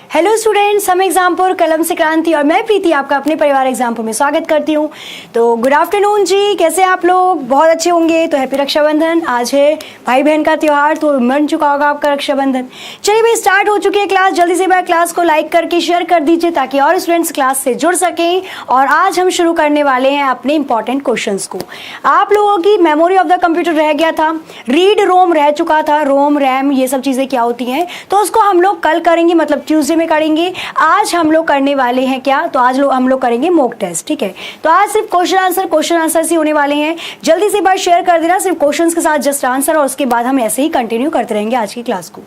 Hello students, हम एग्जामपुर कलम से क्रांति और मैं प्रीति आपका अपने परिवार एग्जामपुर में स्वागत करती हूँ। तो गुड आफ्टरनून जी, कैसे आप लोग? बहुत अच्छे होंगे। तो हैप्पी रक्षाबंधन। आज है भाई बहन का त्यौहार, तो मन चुका होगा आपका रक्षाबंधन। चलिए भाई, स्टार्ट हो चुकी है क्लास। जल्दी से भाई क्लास को लाइक करके शेयर कर दीजिए ताकि और स्टूडेंट्स क्लास से जुड़ सकें। और आज हम शुरू करने वाले हैं अपने इंपॉर्टेंट क्वेश्चंस को। आप लोगों की मेमोरी ऑफ द कंप्यूटर रह गया था, रीड रोम रह चुका था, रोम रैम ये सब चीजें क्या होती हैं, तो उसको हम लोग कल करेंगे, मतलब ट्यूसडे में करेंगे। आज हम लोग करने वाले हैं क्या, तो आज हम लोग करेंगे मॉक टेस्ट। ठीक है, तो आज सिर्फ क्वेश्चन आंसर ही होने वाले हैं। जल्दी से बार शेयर कर देना, सिर्फ क्वेश्चंस के साथ जस्ट आंसर, और उसके बाद हम ऐसे ही कंटिन्यू करते रहेंगे आज की क्लास को।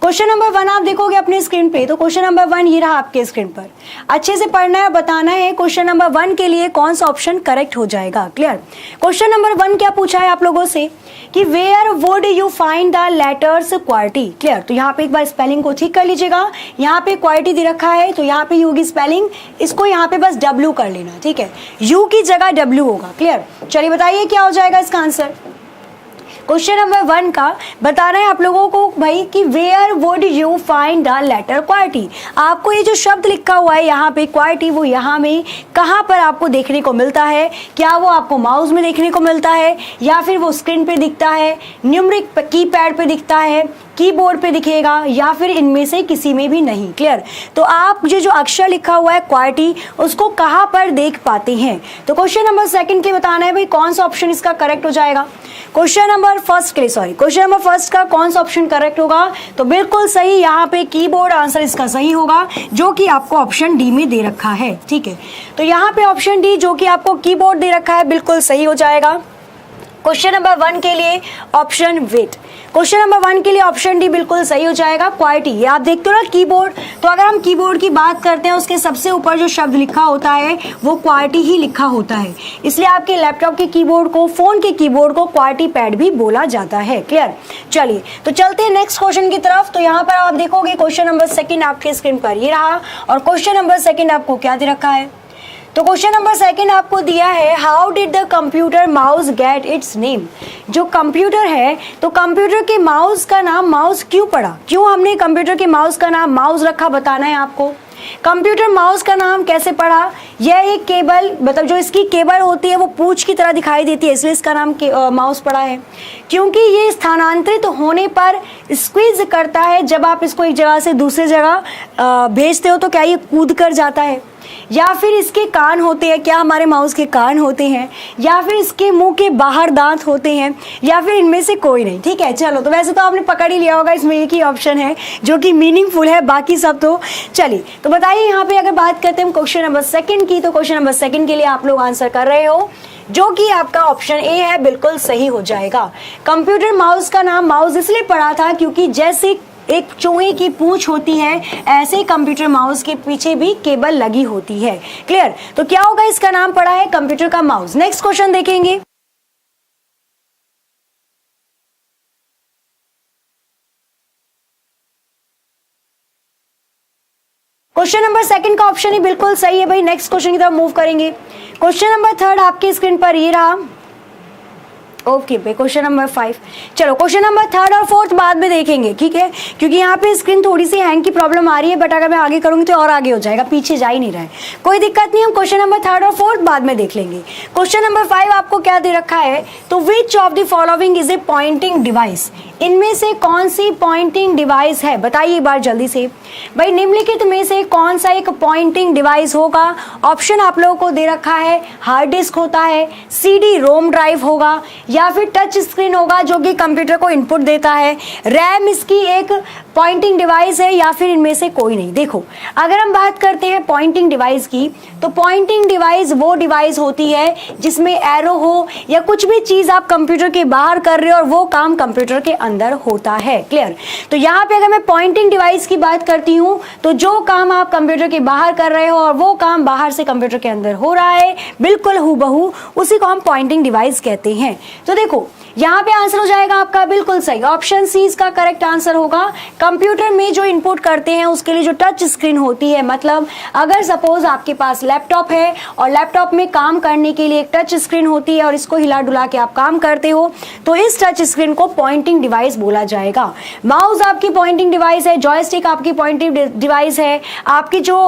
क्वेश्चन नंबर 1 आप देखोगे अपने स्क्रीन पे, तो क्वेश्चन नंबर 1 ये रहा आपके स्क्रीन पर। अच्छे से पढ़ना है, बताना है क्वेश्चन नंबर 1 के लिए कौन सा ऑप्शन करेक्ट हो जाएगा। क्लियर? क्वेश्चन नंबर 1 क्या पूछा है आप लोगों से कि where would you find the letters quality. Clear? तो यहाँ पे एक बार स्पेलिंग को ठीक कर लीजिएगा। यहाँ पे क्वालिटी दे रखा है, तो यहाँ पे यू की स्पेलिंग, इसको यहाँ पे बस डब्ल्यू कर लेना। ठीक है, यू की जगह डब्ल्यू होगा। क्लियर? चलिए बताइए क्या हो जाएगा इसका आंसर। क्वेश्चन नंबर 1 का बताना है आप लोगों को भाई कि where would you find the letter quality. आपको ये जो शब्द लिखा हुआ है यहाँ पे क्वालिटी, वो यहाँ में कहाँ पर आपको देखने को मिलता है? क्या वो आपको माउस में देखने को मिलता है, या फिर वो स्क्रीन पे दिखता है, न्यूमरिक कीपैड पे दिखता है, कीबोर्ड पे दिखेगा, या फिर इनमें से किसी में भी नहीं। क्लियर? तो आप ये जो अक्षर लिखा हुआ है क्वालिटी, उसको कहाँ पर देख पाते हैं? तो क्वेश्चन नंबर 2 के बताना है भाई कौन सा ऑप्शन इसका करेक्ट हो जाएगा। क्वेश्चन नंबर 1 के लिए, सॉरी, क्वेश्चन नंबर 1 का कौन सा ऑप्शन करेक्ट होगा? तो बिल्कुल सही, यहाँ पे कीबोर्ड आंसर इसका सही होगा, जो कि आपको ऑप्शन डी में दे रखा है। ठीक है, तो यहाँ पे ऑप्शन डी जो कि आपको कीबोर्ड दे रखा है बिल्कुल सही हो जाएगा। क्वेश्चन नंबर 1 के लिए ऑप्शन वेट, क्वेश्चन नंबर 1 के लिए ऑप्शन डी बिल्कुल सही हो जाएगा। क्वालिटी, ये आप देखते हो ना कीबोर्ड, तो अगर हम कीबोर्ड की बात करते हैं उसके सबसे ऊपर जो शब्द लिखा होता है वो क्वालिटी ही लिखा होता है, इसलिए आपके लैपटॉप के कीबोर्ड को, फोन के कीबोर्ड को क्वालिटी पैड भी बोला जाता है। क्लियर? चलिए तो चलते हैं नेक्स्ट क्वेश्चन की तरफ। तो यहाँ पर आप देखोगे क्वेश्चन नंबर 2 आपके स्क्रीन पर ये रहा, और क्वेश्चन नंबर 2 आपको क्या दे रखा है? तो क्वेश्चन नंबर 2 आपको दिया है, how did the computer mouse get its name. जो कंप्यूटर है, तो कंप्यूटर के माउस का नाम माउस क्यों पड़ा, क्यों हमने कंप्यूटर के माउस का नाम माउस रखा, बताना है आपको। कंप्यूटर माउस का नाम कैसे पड़ा? यह एक केबल, मतलब जो इसकी केबल होती है वो पूंछ की तरह दिखाई देती है, इसलिए इसका नाम माउस पड़ा है। क्योंकि ये स्थानांतरित होने पर स्क्वीज करता है, जब आप इसको एक जगह से दूसरी जगह भेजते हो तो क्या ये कूद कर जाता है। या फिर इसके कान होते हैं, क्या हमारे माउस के कान होते हैं, या फिर इसके मुंह के बाहर दांत होते हैं, या फिर इनमें से कोई नहीं। ठीक है, चलो तो वैसे तो आपने पकड़ ही लिया होगा, इसमें एक ही ऑप्शन है जो कि मीनिंगफुल है, बाकी सब तो चलिए। तो बताइए यहाँ पे अगर बात करते हैं क्वेश्चन नंबर 2 की, तो क्वेश्चन नंबर 2 के लिए आप लोग आंसर कर रहे हो, जो कि आपका ऑप्शन ए है, बिल्कुल सही हो जाएगा। कंप्यूटर माउस का नाम माउस इसलिए पड़ा था क्योंकि जैसे एक चूहे की पूंछ होती है, ऐसे कंप्यूटर माउस के पीछे भी केबल लगी होती है। क्लियर? तो क्या होगा, इसका नाम पड़ा है कंप्यूटर का माउस। नेक्स्ट क्वेश्चन देखेंगे। क्वेश्चन नंबर 2 का ऑप्शन ही बिल्कुल सही है भाई। नेक्स्ट क्वेश्चन की तरफ मूव करेंगे। क्वेश्चन नंबर 3 आपके स्क्रीन पर ये रहा। ओके भाई, क्वेश्चन नंबर 5। चलो क्वेश्चन नंबर 3 और 4 बाद में देखेंगे, ठीक है, क्योंकि यहाँ पे स्क्रीन थोड़ी सी हैंग की प्रॉब्लम आ रही है, बट अगर मैं आगे करूंगी तो और आगे हो जाएगा, पीछे जा ही नहीं रहा है, कोई दिक्कत नहीं। हम क्वेश्चन नंबर 3 और 4 बाद में देख लेंगे। क्वेश्चन नंबर 5 आपको क्या दे रखा है, तो which of the following is a pointing device. इनमें से कौन सी पॉइंटिंग डिवाइस है, बताइए एक बार जल्दी से भाई। निम्नलिखित में से कौन सा एक पॉइंटिंग डिवाइस होगा? ऑप्शन आप लोगों को दे रखा है, हार्ड डिस्क होता है, सीडी रोम ड्राइव होगा, या फिर टच स्क्रीन होगा जो कि कंप्यूटर को इनपुट देता है, रैम इसकी एक पॉइंटिंग डिवाइस है, या फिर इनमें से कोई नहीं। देखो, अगर हम बात करते हैं पॉइंटिंग डिवाइस की, तो पॉइंटिंग डिवाइस वो डिवाइस होती है जिसमें एरो हो, या कुछ भी चीज आप कंप्यूटर के बाहर कर रहे हो और वो काम कंप्यूटर के अंदर होता है। क्लियर? तो यहाँ पे अगर मैं पॉइंटिंग डिवाइस की बात करती हूँ, तो जो काम आप कंप्यूटर के बाहर कर रहे हो और वो काम बाहर से कंप्यूटर के अंदर हो रहा है, बिल्कुल हूबहू, उसी को हम पॉइंटिंग डिवाइस कहते हैं। तो देखो यहाँ पे आंसर हो जाएगा आपका बिल्कुल सही, ऑप्शन सी इसका करेक्ट आंसर होगा। कंप्यूटर में जो इनपुट करते हैं उसके लिए जो टच स्क्रीन होती है, मतलब अगर सपोज आपके पास लैपटॉप है और लैपटॉप में काम करने के लिए एक टच स्क्रीन होती है और इसको हिला डुला के आप काम करते हो, तो इस टच स्क्रीन को पॉइंटिंग डिवाइस बोला जाएगा। माउस आपकी पॉइंटिंग डिवाइस है, जॉयस्टिक आपकी पॉइंटिंग डिवाइस है, आपकी जो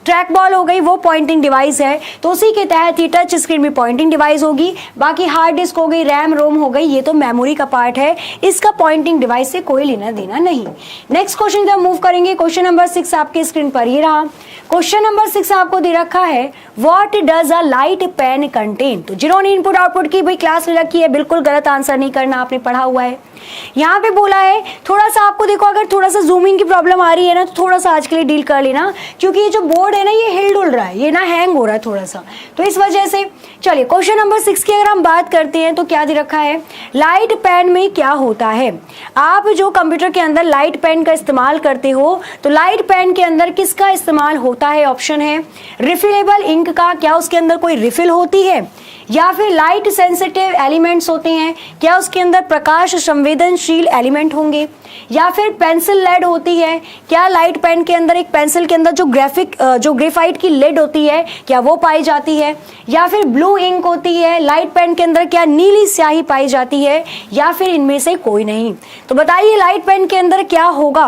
ट्रैक बॉल हो गई वो पॉइंटिंग डिवाइस है, तो उसी के तहत ये टच स्क्रीन भी पॉइंटिंग डिवाइस होगी। बाकी हार्ड डिस्क हो गई, रैम रोम हो गई, ये तो मेमोरी का पार्ट है, इसका पॉइंटिंग डिवाइस से कोई लेना देना नहीं। नेक्स्ट क्वेश्चन जब मूव करेंगे, क्वेश्चन नंबर 6 आपके स्क्रीन पर ये रहा। क्वेश्चन नंबर 6 आपको दे रखा है, what does a light pen contain. तो जिन्होंने इनपुट आउटपुट की भाई क्लास ले रखी है, बिल्कुल गलत आंसर नहीं करना, आपने पढ़ा हुआ है। यहाँ पे बोला है थोड़ा सा आपको देखो, अगर थोड़ा सा जूमिंग की प्रॉब्लम आ रही है ना, तो थोड़ा सा आज के लिए डील कर लेना, क्योंकि ये जो बोर्ड है ना ये हिल डुल रहा है, ये ना हैंग हो रहा है थोड़ा सा, तो इस वजह से। चलिए क्वेश्चन नंबर 6 की अगर हम बात करते हैं तो क्या दे रखा है, लाइट पेन में क्या होता है। आप जो कंप्यूटर के अंदर लाइट पेन का इस्तेमाल करते हो, तो लाइट पेन के अंदर किसका इस्तेमाल होता है। ऑप्शन है रिफिलेबल इंक का, क्या उसके अंदर कोई रिफिल होती है, या फिर लाइट सेंसिटिव एलिमेंट्स होते हैं, क्या उसके अंदर प्रकाश संवेदनशील एलिमेंट होंगे, या फिर पेंसिल लेड होती है, क्या लाइट पेन के अंदर एक पेंसिल के अंदर जो ग्रेफाइट की लेड होती है क्या वो पाई जाती है, या फिर ब्लू इंक होती है लाइट पेन के अंदर, क्या नीली स्याही पाई जाती है, या फिर इनमें से कोई नहीं। तो बताइए लाइट पेन के अंदर क्या होगा।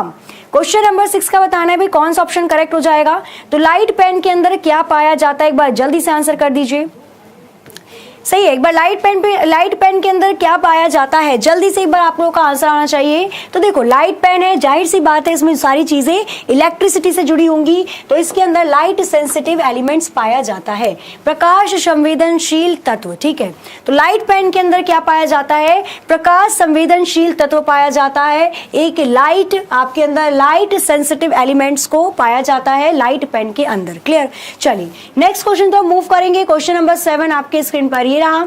क्वेश्चन नंबर 6 का बताना है भाई कौन सा ऑप्शन करेक्ट हो जाएगा। तो लाइट पेन के अंदर क्या पाया जाता है, एक बार जल्दी से आंसर कर दीजिए। सही है, एक बार लाइट पेन के अंदर क्या पाया जाता है, जल्दी से एक बार आप लोगों का आंसर आना चाहिए। तो देखो लाइट पेन है, जाहिर सी बात है इसमें सारी चीजें इलेक्ट्रिसिटी से जुड़ी होंगी, तो इसके अंदर लाइट सेंसिटिव एलिमेंट्स पाया जाता है, प्रकाश संवेदनशील तत्व। ठीक है, तो लाइट पेन के अंदर क्या पाया जाता है, प्रकाश संवेदनशील तत्व पाया जाता है, एक लाइट आपके अंदर लाइट सेंसिटिव एलिमेंट्स को पाया जाता है लाइट पेन के अंदर। क्लियर। चलिए नेक्स्ट क्वेश्चन तो मूव करेंगे। क्वेश्चन नंबर 7 आपके स्क्रीन पर ये रहा।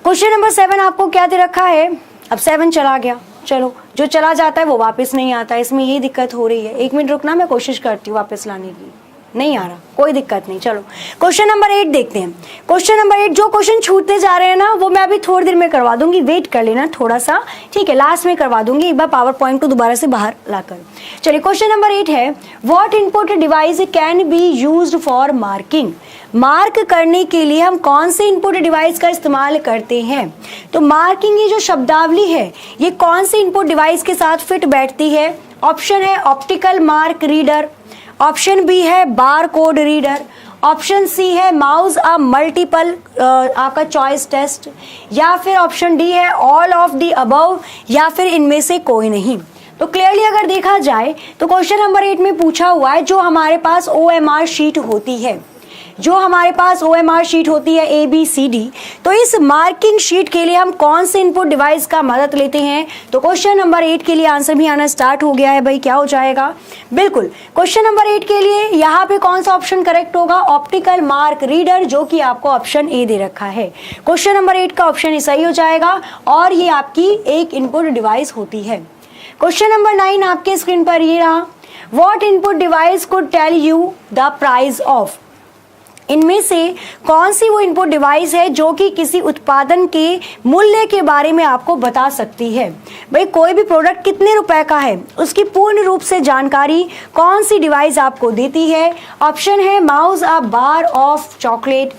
क्वेश्चन नंबर 7 आपको क्या दे रखा है, अब 7 चला गया, चलो जो चला जाता है वो वापस नहीं आता, इसमें ये दिक्कत हो रही है। 1 मिनट रुकना, मैं कोशिश करती हूँ वापस लाने की, नहीं आ रहा, कोई दिक्कत नहीं। चलो क्वेश्चन नंबर 8 देखते हैं। क्वेश्चन नंबर 8, जो क्वेश्चन छूटते जा रहे हैं ना वो मैं अभी थोड़ी देर में करवा दूंगी, वेट कर लेना थोड़ा सा, ठीक है, लास्ट में करवा दूंगी एक बार पावर पॉइंट को दोबारा से बाहर लाकर। चलिए क्वेश्चन नंबर 8 है, what input device can be used for marking. Mark करने के लिए हम कौन से इनपुट डिवाइस का इस्तेमाल करते हैं। तो मार्किंग ये जो शब्दावली है ये कौन से इनपुट डिवाइस के साथ फिट बैठती है। ऑप्शन है optical mark reader, option B है bar code reader, option C है माउस अ मल्टीपल आपका चॉइस टेस्ट, या फिर ऑप्शन डी है ऑल ऑफ द अबव, या फिर इनमें से कोई नहीं। तो क्लियरली अगर देखा जाए तो क्वेश्चन नंबर 8 में पूछा हुआ है जो हमारे पास OMR शीट होती है, जो हमारे पास OMR शीट होती है ABCD, तो इस मार्किंग शीट के लिए हम कौन से इनपुट डिवाइस का मदद लेते हैं। तो क्वेश्चन नंबर 8 के लिए आंसर भी आना स्टार्ट हो गया है भाई, क्या हो जाएगा। बिल्कुल क्वेश्चन नंबर 8 के लिए यहाँ पे कौन सा ऑप्शन करेक्ट होगा, ऑप्टिकल मार्क रीडर, जो कि आपको ऑप्शन ए दे रखा है। क्वेश्चन नंबर 8 का ऑप्शन सही हो जाएगा और ये आपकी एक इनपुट डिवाइस होती है। क्वेश्चन नंबर 9 आपके स्क्रीन पर ये रहा, what input device could tell you the price of. इनमें से कौन सी वो इनपुट डिवाइस है जो कि किसी उत्पादन के मूल्य के बारे में आपको बता सकती है। भाई कोई भी प्रोडक्ट कितने रुपए का है उसकी पूर्ण रूप से जानकारी कौन सी डिवाइस आपको देती है। ऑप्शन है mouse a bar of chocolate,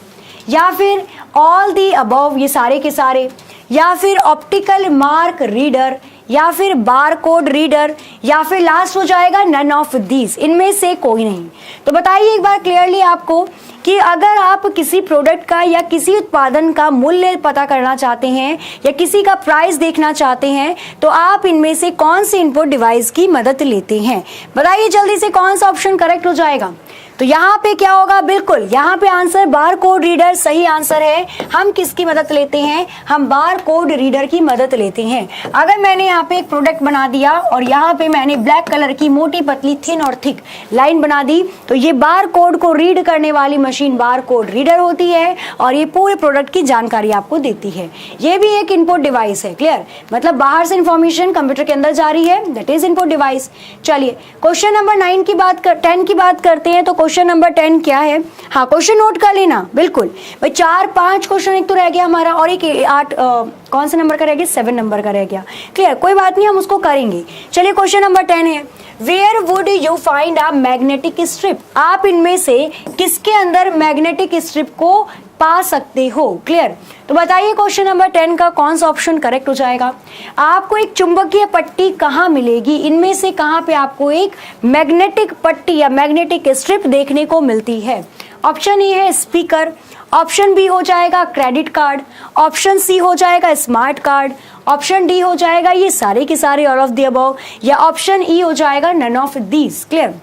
या फिर ऑल दी अबव, ये सारे के सारे, या फिर ऑप्टिकल मार्क रीडर, या फिर बार कोड रीडर, या फिर लास्ट हो जाएगा नन ऑफ दीज, इनमें से कोई नहीं। तो बताइए एक बार क्लियरली आपको कि अगर आप किसी प्रोडक्ट का या किसी उत्पादन का मूल्य पता करना चाहते हैं या किसी का प्राइस देखना चाहते हैं तो आप इनमें से कौन सी इनपुट डिवाइस की मदद लेते हैं। बताइए जल्दी से कौन सा ऑप्शन करेक्ट हो जाएगा। तो यहाँ पे क्या होगा, बिल्कुल यहाँ पे आंसर बार कोड रीडर सही आंसर है। हम किसकी मदद लेते हैं, हम बार कोड रीडर की मदद लेते हैं। अगर मैंने यहाँ पे एक प्रोडक्ट बना दिया और यहाँ पे मैंने ब्लैक कलर की मोटी पतली थिन और थिक लाइन बना दी, तो ये बार कोड को रीड करने वाली मशीन बार कोड रीडर होती है और ये पूरे प्रोडक्ट की जानकारी आपको देती है। ये भी एक इनपुट डिवाइस है। क्लियर, मतलब बाहर से इंफॉर्मेशन कंप्यूटर के अंदर जा रही है, दैट इज इनपुट डिवाइस। चलिए क्वेश्चन नंबर 10 की बात करते हैं। तो क्वेश्चन नंबर 10 क्या है, हाँ क्वेश्चन नोट कर लेना बिल्कुल भाई। 4-5 क्वेश्चन एक तो रह गया हमारा, और एक 8 कौन सा नंबर का रह गया, 7 नंबर का रह गया। क्लियर, कोई बात नहीं, हम उसको करेंगे। चलिए क्वेश्चन नंबर 10 है, where would you find a magnetic strip. आप इनमें से किसके अंदर मैग्नेटिक स्ट्रिप को पा सकते हो। क्लियर, तो बताइए क्वेश्चन नंबर 10 का कौन सा ऑप्शन करेक्ट हो जाएगा। आपको एक चुंबकीय पट्टी कहाँ मिलेगी, इनमें से कहाँ पे आपको एक मैग्नेटिक पट्टी या मैग्नेटिक स्ट्रिप देखने को मिलती है। ऑप्शन ए है स्पीकर, ऑप्शन बी हो जाएगा क्रेडिट कार्ड, ऑप्शन सी हो जाएगा स्मार्ट कार्ड, ऑप्शन डी हो जाएगा ये सारे के सारे ऑल ऑफ द अबव, या ऑप्शन ई हो जाएगा नन ऑफ दीज। क्लियर,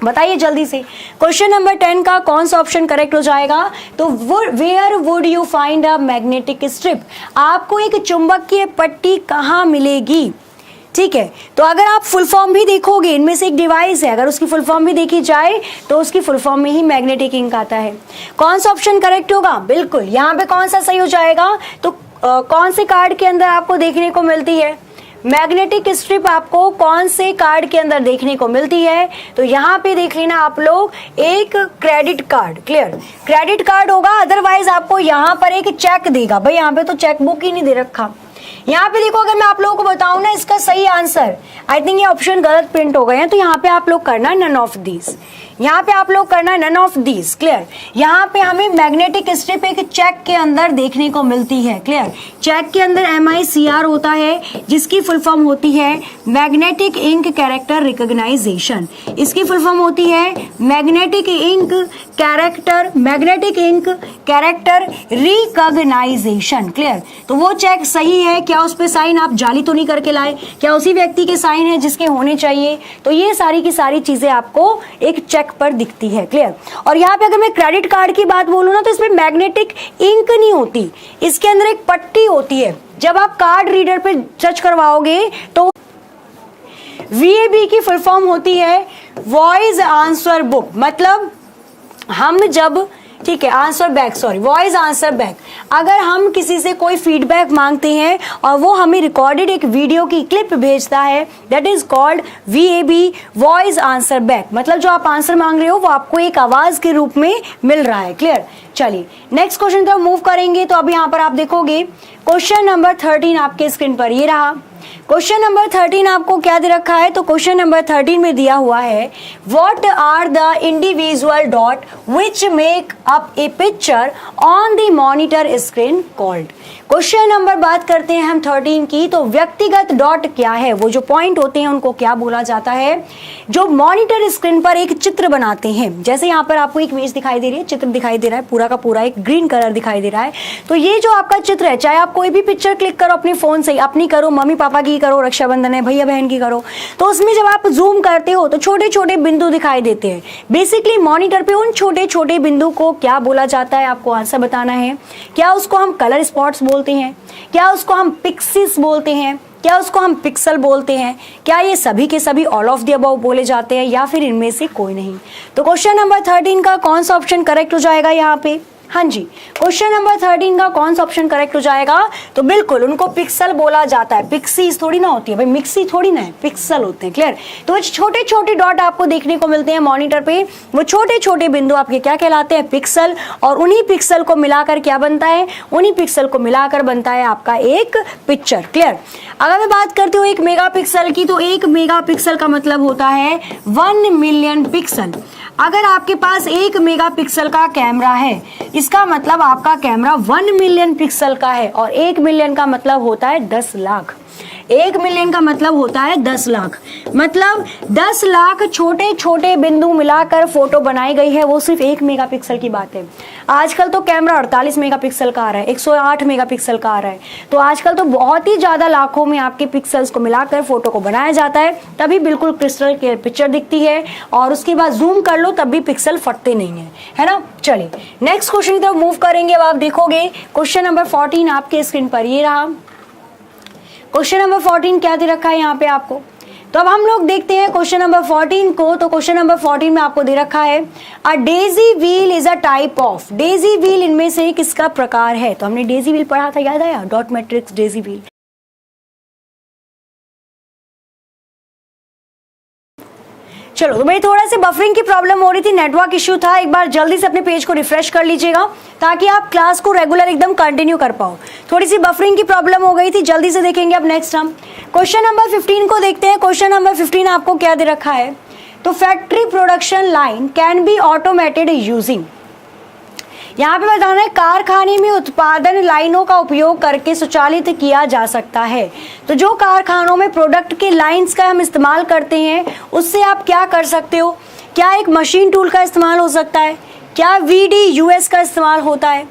बताइए जल्दी से क्वेश्चन नंबर 10 का कौन सा ऑप्शन करेक्ट हो जाएगा। तो where would you find a magnetic strip, आपको एक चुंबकीय पट्टी कहाँ मिलेगी। ठीक है, तो अगर आप फुल फॉर्म भी देखोगे, इनमें से एक डिवाइस है, अगर उसकी फुल फॉर्म भी देखी जाए तो उसकी फुल फॉर्म में ही मैग्नेटिक इंक आता है। कौन सा ऑप्शन करेक्ट होगा, बिल्कुल यहाँ पे कौन सा सही हो जाएगा। तो कौन से कार्ड के अंदर आपको देखने को मिलती है मैग्नेटिक स्ट्रिप, आपको कौन से कार्ड के अंदर देखने को मिलती है। तो यहाँ पे देख लेना आप लोग, एक credit card. Clear, credit card होगा, अदरवाइज आपको यहाँ पर एक चेक देगा। भाई यहाँ पे तो चेक बुक ही नहीं दे रखा। यहाँ पे देखो, अगर मैं आप लोगों को बताऊं ना इसका सही आंसर, आई थिंक ये ऑप्शन गलत प्रिंट हो गए हैं, तो यहाँ पे आप लोग करना है नन ऑफ दीज, यहाँ पे आप लोग करना है नन ऑफ दीज। क्लियर, यहाँ पे हमें मैग्नेटिक स्ट्रिप एक चेक के अंदर देखने को मिलती है। क्लियर, चेक के अंदर MICR होता है, जिसकी फुल फॉर्म होती है मैग्नेटिक इंक कैरेक्टर रिकॉग्नाइजेशन। इसकी फुल फॉर्म होती है magnetic ink character recognization. Clear, तो वो चेक सही है क्या, उस पे साइन आप जाली तो नहीं करके लाए, क्या उसी व्यक्ति के साइन है जिसके होने चाहिए। तो ये सारी की सारी चीजें आपको एक चेक पर दिखती है। क्लियर, और यहाँ पे अगर मैं क्रेडिट कार्ड की बात बोलूँ ना, तो इसमें मैग्नेटिक इंक नहीं होती, इसके अंदर एक पट्टी होती है। जब आप कार्ड रीडर पे टच करवाओगे तो VAB की फुल फॉर्म होती है वॉइस आंसर बुक, मतलब हम जब, ठीक है, answer back, sorry voice answer back, अगर हम किसी से कोई फीडबैक मांगते हैं और वो हमें रिकॉर्डेड एक वीडियो की क्लिप भेजता है, that is called VAB voice answer back. मतलब जो आप आंसर मांग रहे हो वो आपको एक आवाज के रूप में मिल रहा है। क्लियर, चलिए नेक्स्ट क्वेश्चन तरफ मूव करेंगे। तो अब यहाँ पर आप देखोगे क्वेश्चन नंबर 13 आपके स्क्रीन पर ये रहा। क्वेश्चन नंबर 13 आपको क्या दे रखा है, तो क्वेश्चन नंबर 13 में दिया हुआ है what are the individual dot which make up a picture on the monitor screen called. Question number बात करते हैं हम 13 की, तो व्यक्तिगत डॉट क्या है, वो जो पॉइंट होते हैं उनको क्या बोला जाता है, जो मॉनिटर स्क्रीन पर एक चित्र बनाते हैं। जैसे यहाँ पर आपको एक इमेज दिखाई दे रही है, चित्र दिखाई दे रहा है, पूरा का पूरा एक ग्रीन कलर दिखाई दे रहा है। तो ये जो आपका चित्र है, चाहे आप कोई भी पिक्चर क्लिक करो अपने फोन से, अपनी करो, मम्मी पापा की करो, रक्षाबंधन है, भैया बहन की करो, तो उसमें जब आप जूम करते हो तो छोटे छोटे बिंदु दिखाई देते हैं। बेसिकली मॉनिटर पे उन छोटे छोटे बिंदु को क्या बोला जाता है, आपको आंसर बताना है। क्या उसको हम कलर स्पॉट्स बोलते हैं, क्या उसको हम पिक्सेस बोलते हैं, क्या उसको हम पिक्सल बोलते हैं, क्या ये सभी के सभी ऑल ऑफ द अबव बोले जाते हैं, या फिर इनमें से कोई नहीं। तो क्वेश्चन नंबर 13 का कौन सा ऑप्शन करेक्ट हो जाएगा यहाँ पे, हाँ जी, क्वेश्चन नंबर 13 का कौन सा ऑप्शन करेक्ट हो जाएगा, तो बिल्कुल उनको पिक्सल बोला जाता है। पिक्सीज थोड़ी ना होती है भाई, मिक्सी थोड़ी ना है, पिक्सल होते हैं। क्लियर, तो छोटे छोटे डॉट आपको देखने को मिलते हैं मॉनिटर पे, वो छोटे छोटे बिंदु आपके क्या कहलाते हैं, पिक्सल। और उन्हीं पिक्सल को मिलाकर क्या बनता है, उन्हीं पिक्सल को मिलाकर बनता है आपका एक पिक्चर। क्लियर, अगर मैं बात करती हूँ 1 मेगापिक्सल की, तो 1 मेगापिक्सल का मतलब होता है 1 मिलियन पिक्सल। अगर आपके पास 1 मेगापिक्सल का कैमरा है, इसका मतलब आपका कैमरा 1 मिलियन पिक्सल का है, और 1 मिलियन का मतलब होता है 10 लाख। 1 मिलियन का मतलब होता है 10 लाख, मतलब 10 लाख छोटे छोटे बिंदु मिलाकर फोटो बनाई गई है, वो सिर्फ 1 मेगापिक्सल की बात है। आजकल तो कैमरा 48 मेगापिक्सल का आ रहा है, 108 मेगापिक्सल का आ रहा है, तो आजकल तो बहुत ही ज्यादा लाखों में आपके पिक्सल्स को मिलाकर फोटो को बनाया जाता है, तभी बिल्कुल क्रिस्टल क्लियर पिक्चर दिखती है। और उसके बाद जूम कर लो तब भी पिक्सल फटते नहीं है ना। चलिए नेक्स्ट क्वेश्चन की तरफ मूव करेंगे। अब आप देखोगे क्वेश्चन नंबर 14 आपके स्क्रीन पर ये रहा। क्वेश्चन नंबर 14 क्या दे रखा है यहाँ पे आपको, तो अब हम लोग देखते हैं क्वेश्चन नंबर 14 को। तो क्वेश्चन नंबर 14 में आपको दे रखा है a daisy wheel is a type of. Daisy wheel इनमें से किसका प्रकार है, तो हमने डेजी व्हील पढ़ा था, याद आया, डॉट मैट्रिक्स डेजी व्हील। चलो, तो भाई थोड़ा सी बफरिंग की प्रॉब्लम हो रही थी, नेटवर्क इश्यू था। एक बार जल्दी से अपने पेज को रिफ्रेश कर लीजिएगा ताकि आप क्लास को रेगुलर एकदम कंटिन्यू कर पाओ। थोड़ी सी बफरिंग की प्रॉब्लम हो गई थी। जल्दी से देखेंगे अब नेक्स्ट हम क्वेश्चन नंबर 15 को देखते हैं। क्वेश्चन नंबर 15 आपको क्या दे रखा है, तो factory production line can be automated using, यहाँ पे बताना है कारखाने में उत्पादन लाइनों का उपयोग करके स्वचालित किया जा सकता है। तो जो कारखानों में प्रोडक्ट के लाइंस का हम इस्तेमाल करते हैं उससे आप क्या कर सकते हो, क्या एक मशीन टूल का इस्तेमाल हो सकता है, क्या VDUS का इस्तेमाल होता है,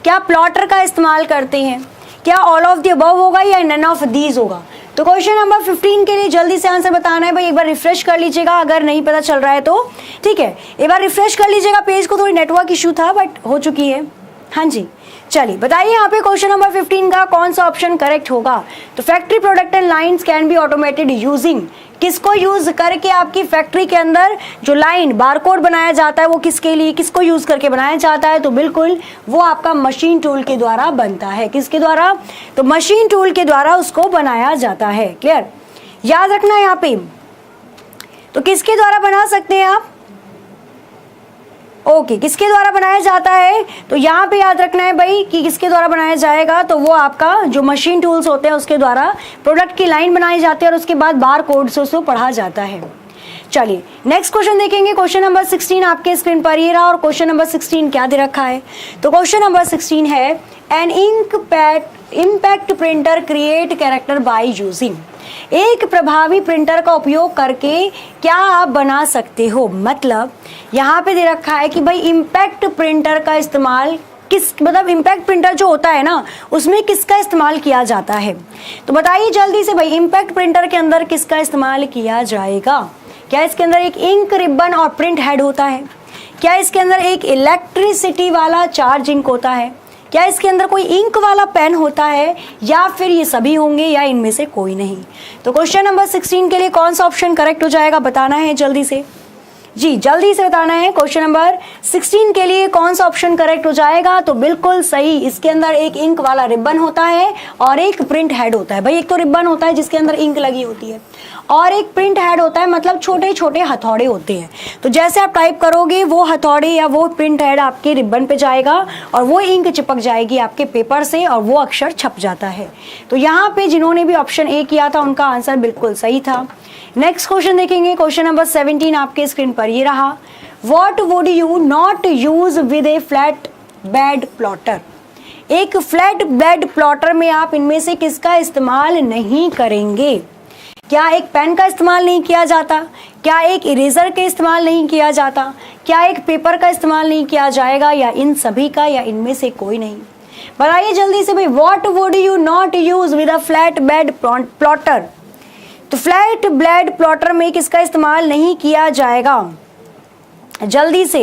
क्या प्लॉटर का इस्तेमाल करते हैं, क्या ऑल ऑफ द अबव होगा या नन ऑफ दीज होगा। तो क्वेश्चन नंबर 15 के लिए जल्दी से आंसर बताना है भाई। एक बार रिफ्रेश कर लीजिएगा अगर नहीं पता चल रहा है तो, ठीक है। एक बार रिफ्रेश कर लीजिएगा पेज को, थोड़ी नेटवर्क इशू था बट हो चुकी है। हाँ जी, चलिए बताइए यहाँ पे क्वेश्चन नंबर 15 का कौन सा ऑप्शन करेक्ट होगा। तो factory production lines can be automated using, किसको यूज करके आपकी फैक्ट्री के अंदर जो लाइन बारकोड बनाया जाता है वो किसके लिए, किसको यूज करके बनाया जाता है, तो बिल्कुल वो आपका मशीन टूल के द्वारा बनता है। किसके द्वारा, तो मशीन टूल के द्वारा उसको बनाया जाता है। क्लियर, याद रखना यहाँ पे। तो किसके द्वारा बना सकते हैं आप, ओके, किसके द्वारा बनाया जाता है, तो यहाँ पे याद रखना है भाई कि किसके द्वारा बनाया जाएगा, तो वो आपका जो मशीन टूल्स होते हैं उसके द्वारा प्रोडक्ट की लाइन बनाई जाती है और उसके बाद बार कोड से उसको पढ़ा जाता है। चलिए नेक्स्ट क्वेश्चन देखेंगे। क्वेश्चन नंबर 16 आपके स्क्रीन पर ये रहा और क्वेश्चन नंबर 16 क्या दे रखा है, तो क्वेश्चन नंबर 16 है an impact printer create character by using, एक प्रभावी प्रिंटर का उपयोग करके क्या आप बना सकते हो। मतलब यहाँ पे दे रखा है कि भाई इम्पैक्ट प्रिंटर का इस्तेमाल किस, मतलब इम्पैक्ट प्रिंटर जो होता है ना उसमें किसका इस्तेमाल किया जाता है। तो बताइए जल्दी से भाई, इम्पैक्ट प्रिंटर के अंदर किसका इस्तेमाल किया जाएगा। क्या इसके अंदर एक इंक रिबन और प्रिंट हेड होता है, क्या इसके अंदर एक इलेक्ट्रिसिटी वाला चार्ज इंक होता है, क्या इसके अंदर कोई इंक वाला पेन होता है, या फिर ये सभी होंगे या इनमें से कोई नहीं। तो क्वेश्चन नंबर 16 के लिए कौन सा ऑप्शन करेक्ट हो जाएगा बताना है जल्दी से जी, जल्दी से बताना है। क्वेश्चन नंबर 16 के लिए कौन सा ऑप्शन करेक्ट हो जाएगा, तो बिल्कुल सही, इसके अंदर एक इंक वाला रिबन होता है और एक प्रिंट हेड होता है। भाई एक तो रिबन होता है जिसके अंदर इंक लगी होती है और एक प्रिंट हेड होता है, मतलब छोटे छोटे हथौड़े होते हैं। तो जैसे आप टाइप करोगे वो हथौड़े या वो प्रिंट हेड आपके रिबन पे जाएगा और वो इंक चिपक जाएगी आपके पेपर से और वो अक्षर छप जाता है। तो यहाँ पे जिन्होंने भी ऑप्शन ए किया था उनका आंसर बिल्कुल सही था। नेक्स्ट क्वेश्चन देखेंगे। क्वेश्चन नंबर 17 आपके स्क्रीन पर ये रहा, what would you not use with A flat bed plotter, एक फ्लैट बेड प्लॉटर में आप इनमें से किसका इस्तेमाल नहीं करेंगे। क्या एक पेन का इस्तेमाल नहीं किया जाता, क्या एक इरेजर के इस्तेमाल नहीं किया जाता, क्या एक पेपर का इस्तेमाल नहीं किया जाएगा, या इन सभी का, या इनमें से कोई नहीं। बताइए जल्दी से भाई, what would you not use with a flat bed plotter. तो फ्लैट बेड प्लॉटर में किसका इस्तेमाल नहीं किया जाएगा, जल्दी से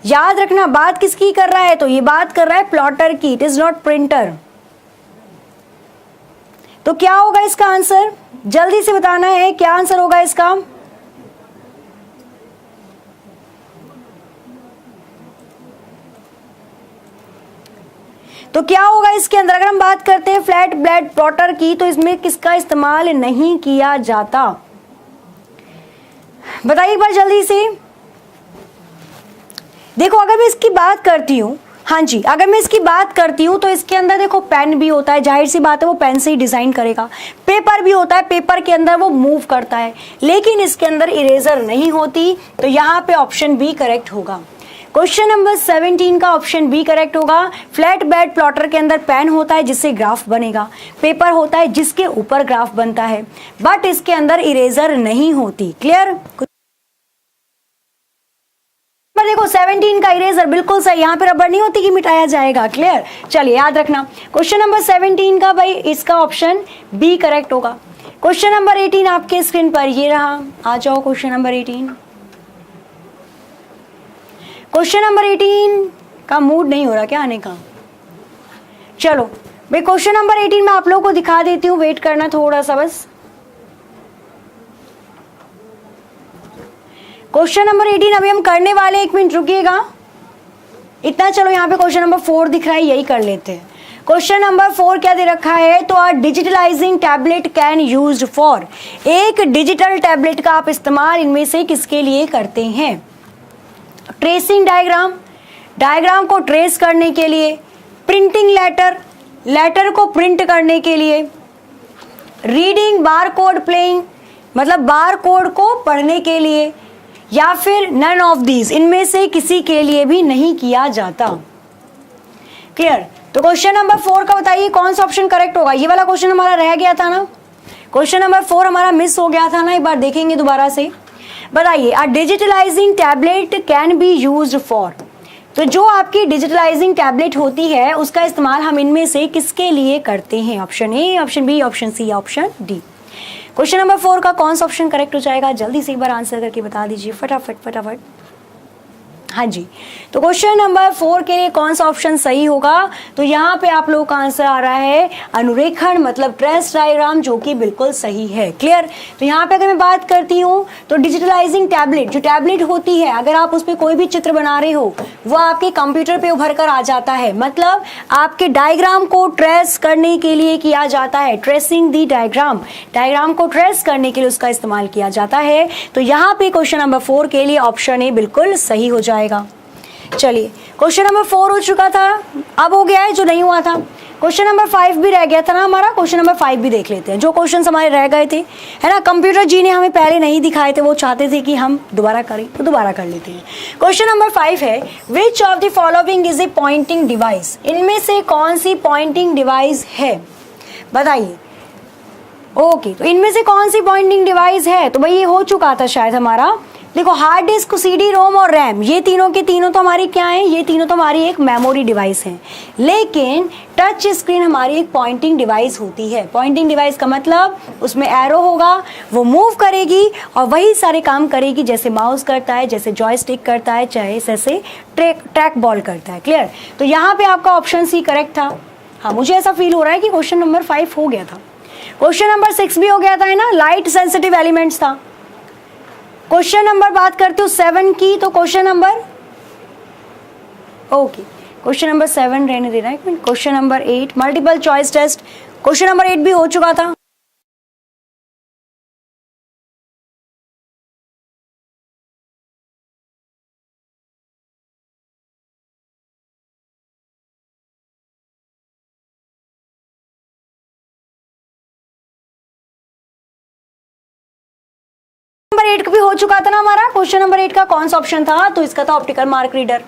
याद रखना। बात किसकी कर रहा है, तो ये बात कर रहा है प्लॉटर की, इट इज नॉट प्रिंटर। तो क्या होगा इसका आंसर, जल्दी से बताना है क्या आंसर होगा इसका। तो क्या होगा इसके अंदर, अगर हम बात करते हैं फ्लैट बेड प्लॉटर की, तो इसमें किसका इस्तेमाल नहीं किया जाता, बताइए एक बार जल्दी से। देखो अगर मैं इसकी बात करती हूं, हाँ जी, अगर मैं इसकी बात करती हूँ तो इसके अंदर देखो पेन भी होता है, जाहिर सी बात है वो पेन से ही डिजाइन करेगा। पेपर भी होता है, पेपर के अंदर वो मूव करता है, लेकिन इसके अंदर इरेजर नहीं होती। तो यहाँ पे ऑप्शन बी करेक्ट होगा। क्वेश्चन नंबर 17 का ऑप्शन बी करेक्ट होगा। फ्लैट बेड प्लॉटर के अंदर पेन होता है जिससे ग्राफ बनेगा, पेपर होता है जिसके ऊपर ग्राफ बनता है, बट इसके अंदर इरेजर नहीं होती। क्लियर, देखो 17 का इरेजर बिल्कुल सही, यहाँ पे रबर नहीं होती कि मिटाया जाएगा। क्लियर, चलिए याद रखना क्वेश्चन नंबर 17 का भाई इसका ऑप्शन बी करेक्ट होगा। क्वेश्चन नंबर 18 आपके स्क्रीन पर ये रहा, आ जाओ क्वेश्चन नंबर 18। क्वेश्चन नंबर 18 का मूड नहीं हो रहा क्या आने का, चलो भाई क्वेश्चन नंबर 18 में आप लोगों को दिखा देती हूँ, वेट करना थोड़ा सा बस। क्वेश्चन नंबर 18 अभी हम करने वाले, एक मिनट रुकिएगा इतना। चलो यहाँ पे क्वेश्चन नंबर 4 दिख रहा है, यही कर लेते हैं। क्वेश्चन नंबर 4 क्या दे रखा है, तो a digitalizing tablet can used for, एक डिजिटल टैबलेट का आप इस्तेमाल इनमें से किसके लिए करते हैं? ट्रेसिंग डायग्राम, डायग्राम को ट्रेस करने के लिए, प्रिंटिंग लेटर, लेटर को प्रिंट करने के लिए, रीडिंग बार कोड प्लेइंग, मतलब बार कोड को पढ़ने के लिए, या फिर नन ऑफ दीज, इनमें से किसी के लिए भी नहीं किया जाता। क्लियर? तो क्वेश्चन नंबर 4 का बताइए कौन सा ऑप्शन करेक्ट होगा। ये वाला क्वेश्चन हमारा रह गया था ना, क्वेश्चन नंबर 4 हमारा मिस हो गया था ना, एक बार देखेंगे दोबारा से। बताइए, a digitalizing tablet can be used for, तो जो आपकी डिजिटलाइजिंग टैबलेट होती है उसका इस्तेमाल हम इनमें से किसके लिए करते हैं? Option A, option B, option C या ऑप्शन डी। क्वेश्चन नंबर 4 का कौन सा ऑप्शन करेक्ट हो जाएगा, जल्दी से एक बार आंसर करके बता दीजिए, फटाफट फटाफट। हाँ जी, तो क्वेश्चन नंबर 4 के लिए कौन सा ऑप्शन सही होगा, तो यहाँ पे आप लोगों का आंसर आ रहा है अनुरेखण, मतलब ट्रेस डायग्राम, जो कि बिल्कुल सही है। क्लियर? तो यहाँ पे अगर मैं बात करती हूँ तो डिजिटलाइजिंग टैबलेट, जो टैबलेट होती है, अगर आप उस पर कोई भी चित्र बना रहे हो वो आपके कंप्यूटर पे उभर कर आ जाता है, मतलब आपके डायग्राम को ट्रेस करने के लिए किया जाता है, ट्रेसिंग दी डायग्राम, डायग्राम को ट्रेस करने के लिए उसका इस्तेमाल किया जाता है। तो यहाँ पे क्वेश्चन नंबर 4 के लिए ऑप्शन ए बिल्कुल सही हो जाएगा। चलिए, क्वेश्चन नंबर 4 हो चुका था, अब हो गया है जो नहीं हुआ था। क्वेश्चन नंबर 5 भी रह गया था ना हमारा, क्वेश्चन नंबर 5 भी देख लेते हैं, जो क्वेश्चंस हमारे रह गए थे, है ना। कंप्यूटर जी ने हमें पहले नहीं दिखाए थे, वो चाहते थे कि हम दोबारा करें, तो दोबारा कर लेते हैं। क्वेश्चन नंबर 5 है, which of the following is a pointing device, इनमें से कौन सी पॉइंटिंग डिवाइस है? बताइए। ओके, तो इनमें से कौन सी पॉइंटिंग डिवाइस है, तो भाई ये हो चुका था शायद हमारा। देखो, हार्ड डिस्क, सीडी रोम और रैम, ये तीनों के तीनों तो हमारी क्या है, ये तीनों तो हमारी एक मेमोरी डिवाइस है, लेकिन टच स्क्रीन हमारी एक पॉइंटिंग डिवाइस होती है। पॉइंटिंग डिवाइस का मतलब उसमें एरो होगा, वो मूव करेगी और वही सारे काम करेगी जैसे माउस करता है, जैसे जॉयस्टिक करता है, चाहे जैसे ट्रैक बॉल करता है। क्लियर? तो यहाँ पे आपका ऑप्शन सी करेक्ट था। हाँ, मुझे ऐसा फील हो रहा है कि क्वेश्चन नंबर 5 हो गया था। क्वेश्चन नंबर 6 भी हो गया था, है ना, लाइट सेंसिटिव एलिमेंट्स था। क्वेश्चन नंबर बात करते हो 7 की, तो question number, okay, question number 7 रहने देना है। Question number 8 multiple choice test, question number 8 भी हो चुका था। नंबर 8 भी हो चुका था ना हमारा। क्वेश्चन नंबर 8 का कौन सा ऑप्शन था, तो इसका था ऑप्टिकल मार्क रीडर।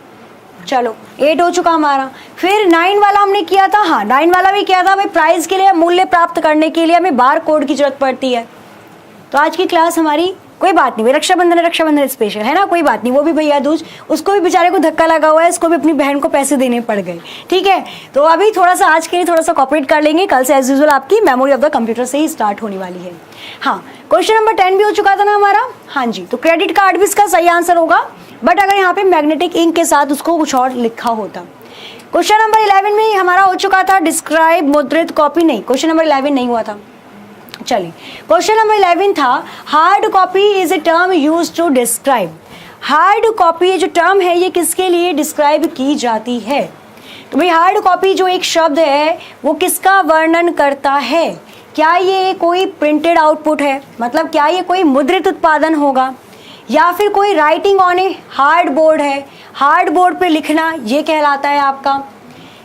चलो, 8 हो चुका हमारा। फिर 9 वाला हमने किया था, हाँ 9 वाला भी किया था भाई, प्राइस के लिए, मूल्य प्राप्त करने के लिए हमें बार कोड की जरूरत पड़ती है। तो आज की क्लास हमारी, कोई बात नहीं, रक्षाबंधन स्पेशल है ना, कोई बात नहीं, वो भी भैया दूज, उसको भी बेचारे को धक्का लगा हुआ है, इसको भी अपनी बहन को पैसे देने पड़ गए। ठीक है, तो अभी थोड़ा सा आज के लिए थोड़ा सा कॉपरेट कर लेंगे, कल से एज यूजुअल आपकी मेमोरी ऑफ द कंप्यूटर से ही स्टार्ट होने वाली है। हाँ, क्वेश्चन नंबर 10 भी हो चुका था ना हमारा। हाँ जी, तो क्रेडिट कार्ड भी इसका सही आंसर होगा, बट अगर यहाँ पे मैग्नेटिक इंक के साथ उसको कुछ और लिखा होता। क्वेश्चन नंबर 11 में हमारा हो चुका था डिस्क्राइब मुद्रित कॉपी, नहीं, क्वेश्चन नंबर 11 नहीं हुआ था। चलिए, क्वेश्चन नंबर 11 था, hard copy is a term used to describe. Hard copy ये जो टर्म है ये किसके लिए डिस्क्राइब की जाती है? तो भाई हार्ड कॉपी जो एक शब्द है वो किसका वर्णन करता है? क्या ये कोई प्रिंटेड आउटपुट है, मतलब क्या ये कोई मुद्रित उत्पादन होगा, या फिर कोई writing on a hard board है, हार्ड बोर्ड पे लिखना ये कहलाता है आपका,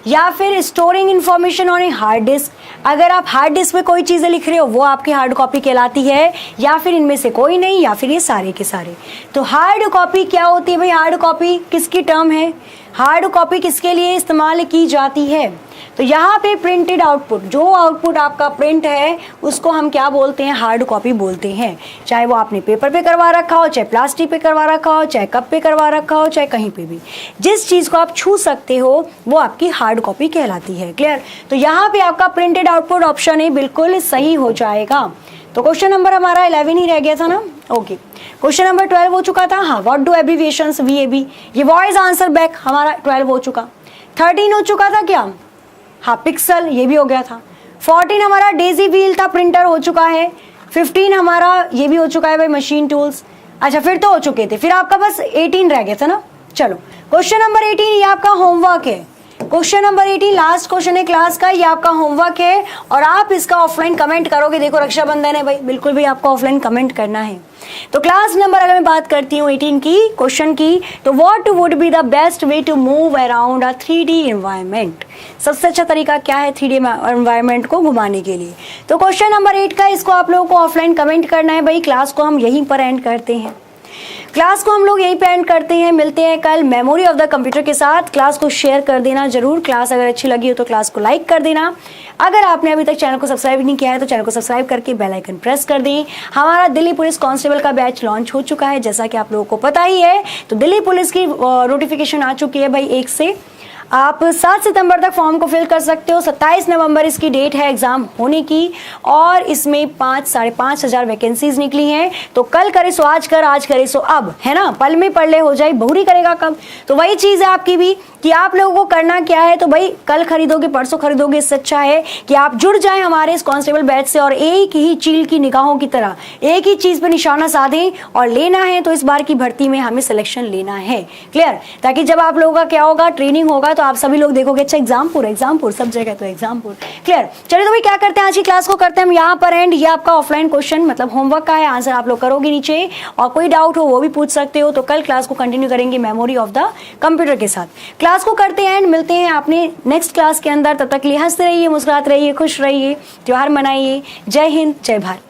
या फिर storing information on a hard disk, अगर आप हार्ड डिस्क पे कोई चीज़ें लिख रहे हो वो आपकी हार्ड कॉपी कहलाती है, या फिर इनमें से कोई नहीं, या फिर ये सारे के सारे। तो हार्ड कॉपी क्या होती है भाई? हार्ड कॉपी किसकी टर्म है? हार्ड कॉपी किसके लिए इस्तेमाल की जाती है? तो यहाँ पे प्रिंटेड आउटपुट, जो आउटपुट आपका प्रिंट है उसको हम क्या बोलते हैं? हार्ड कॉपी बोलते हैं। चाहे वो आपने पेपर पे करवा रखा हो, चाहे प्लास्टिक पे करवा रखा हो, चाहे कप पे करवा रखा हो, चाहे कहीं पे भी, जिस चीज़ को आप छू सकते हो वो आपकी हार्ड कॉपी कहलाती है। क्लियर? तो यहाँ पे आपका प्रिंटेड आउटपुट ऑप्शन ए बिल्कुल सही हो जाएगा। तो क्वेश्चन नंबर हमारा 11 ही रह गया था ना। ओके, क्वेश्चन नंबर 12 हो चुका था। हाँ, व्हाट डू एब्रिविएशंस, VAB, ये वॉइस आंसर बैक हमारा 12 हो चुका। 13 हो चुका था क्या? हाँ, पिक्सल, ये भी हो गया था। 14 हमारा डेजी व्हील था, प्रिंटर हो चुका है। 15 हमारा ये भी हो चुका है भाई, मशीन टूल्स। अच्छा, फिर तो हो चुके थे, फिर आपका बस 18 रह गया था ना। चलो, क्वेश्चन नंबर 18 ये आपका होमवर्क है। क्वेश्चन नंबर 18 लास्ट क्वेश्चन है क्लास का, ये आपका होमवर्क है और आप इसका ऑफलाइन कमेंट करोगे। देखो रक्षाबंधन है भाई, बिल्कुल भी आपको ऑफलाइन कमेंट करना है। तो क्लास नंबर अगर मैं बात करती हूँ 18 की क्वेश्चन की, तो what would be the best way to move around a 3D environment. सबसे अच्छा तरीका क्या है 3D एनवायरनमेंट को घुमाने के लिए। तो क्वेश्चन नंबर 8 का इसको आप लोगों को ऑफलाइन कमेंट करना है भाई। क्लास को हम यहीं पर एंड करते हैं, क्लास को हम लोग यहीं पे एंड करते हैं। मिलते हैं कल मेमोरी ऑफ द कंप्यूटर के साथ। क्लास को शेयर कर देना जरूर, क्लास अगर अच्छी लगी हो तो क्लास को लाइक कर देना। अगर आपने अभी तक चैनल को सब्सक्राइब नहीं किया है तो चैनल को सब्सक्राइब करके बेल आइकन प्रेस कर दें। हमारा दिल्ली पुलिस कांस्टेबल का बैच लॉन्च हो चुका है, जैसा कि आप लोगों को पता ही है। तो दिल्ली पुलिस की नोटिफिकेशन आ चुकी है भाई 1 से। आप 7 सितंबर तक फॉर्म को फिल कर सकते हो। 27 नवंबर इसकी डेट है एग्जाम होने की और इसमें 5-5.5 हजार वैकेंसीज निकली हैं। तो कल करे सो आज कर, आज करे सो अब, है ना, पल में पढ़ ले हो जाए, बहुरी करेगा कब। तो वही चीज है आपकी भी कि आप लोगों को करना क्या है। तो भाई कल खरीदोगे परसों खरीदोगे, इससे अच्छा है कि आप जुड़ जाएं हमारे इस कांस्टेबल बैच से और एक ही चील की निगाहों की तरह एक ही चीज पे निशाना साधें और लेना है। तो इस बार की भर्ती में हमें सिलेक्शन लेना है, क्लियर। ताकि जब आप लोगों का क्या होगा, ट्रेनिंग होगा, तो आप सभी लोग देखोगे अच्छा एग्जामपुर सब जगह तो एग्जामपुर, क्लियर। चलिए तो भाई क्या करते हैं, आज की क्लास को करते हैं हम यहाँ पर एंड। ये आपका ऑफलाइन क्वेश्चन मतलब होमवर्क का है, आंसर आप लोग करोगे नीचे और कोई डाउट हो वो भी पूछ सकते हो। तो कल क्लास को कंटिन्यू करेंगे मेमोरी ऑफ द कंप्यूटर के साथ। क्लास को करते हैं एंड, मिलते हैं आपने नेक्स्ट क्लास के अंदर। तब तक के लिए हंसते रहिए, मुस्कुराते रहिए, खुश रहिए, त्योहार मनाइए। जय हिंद, जय भारत।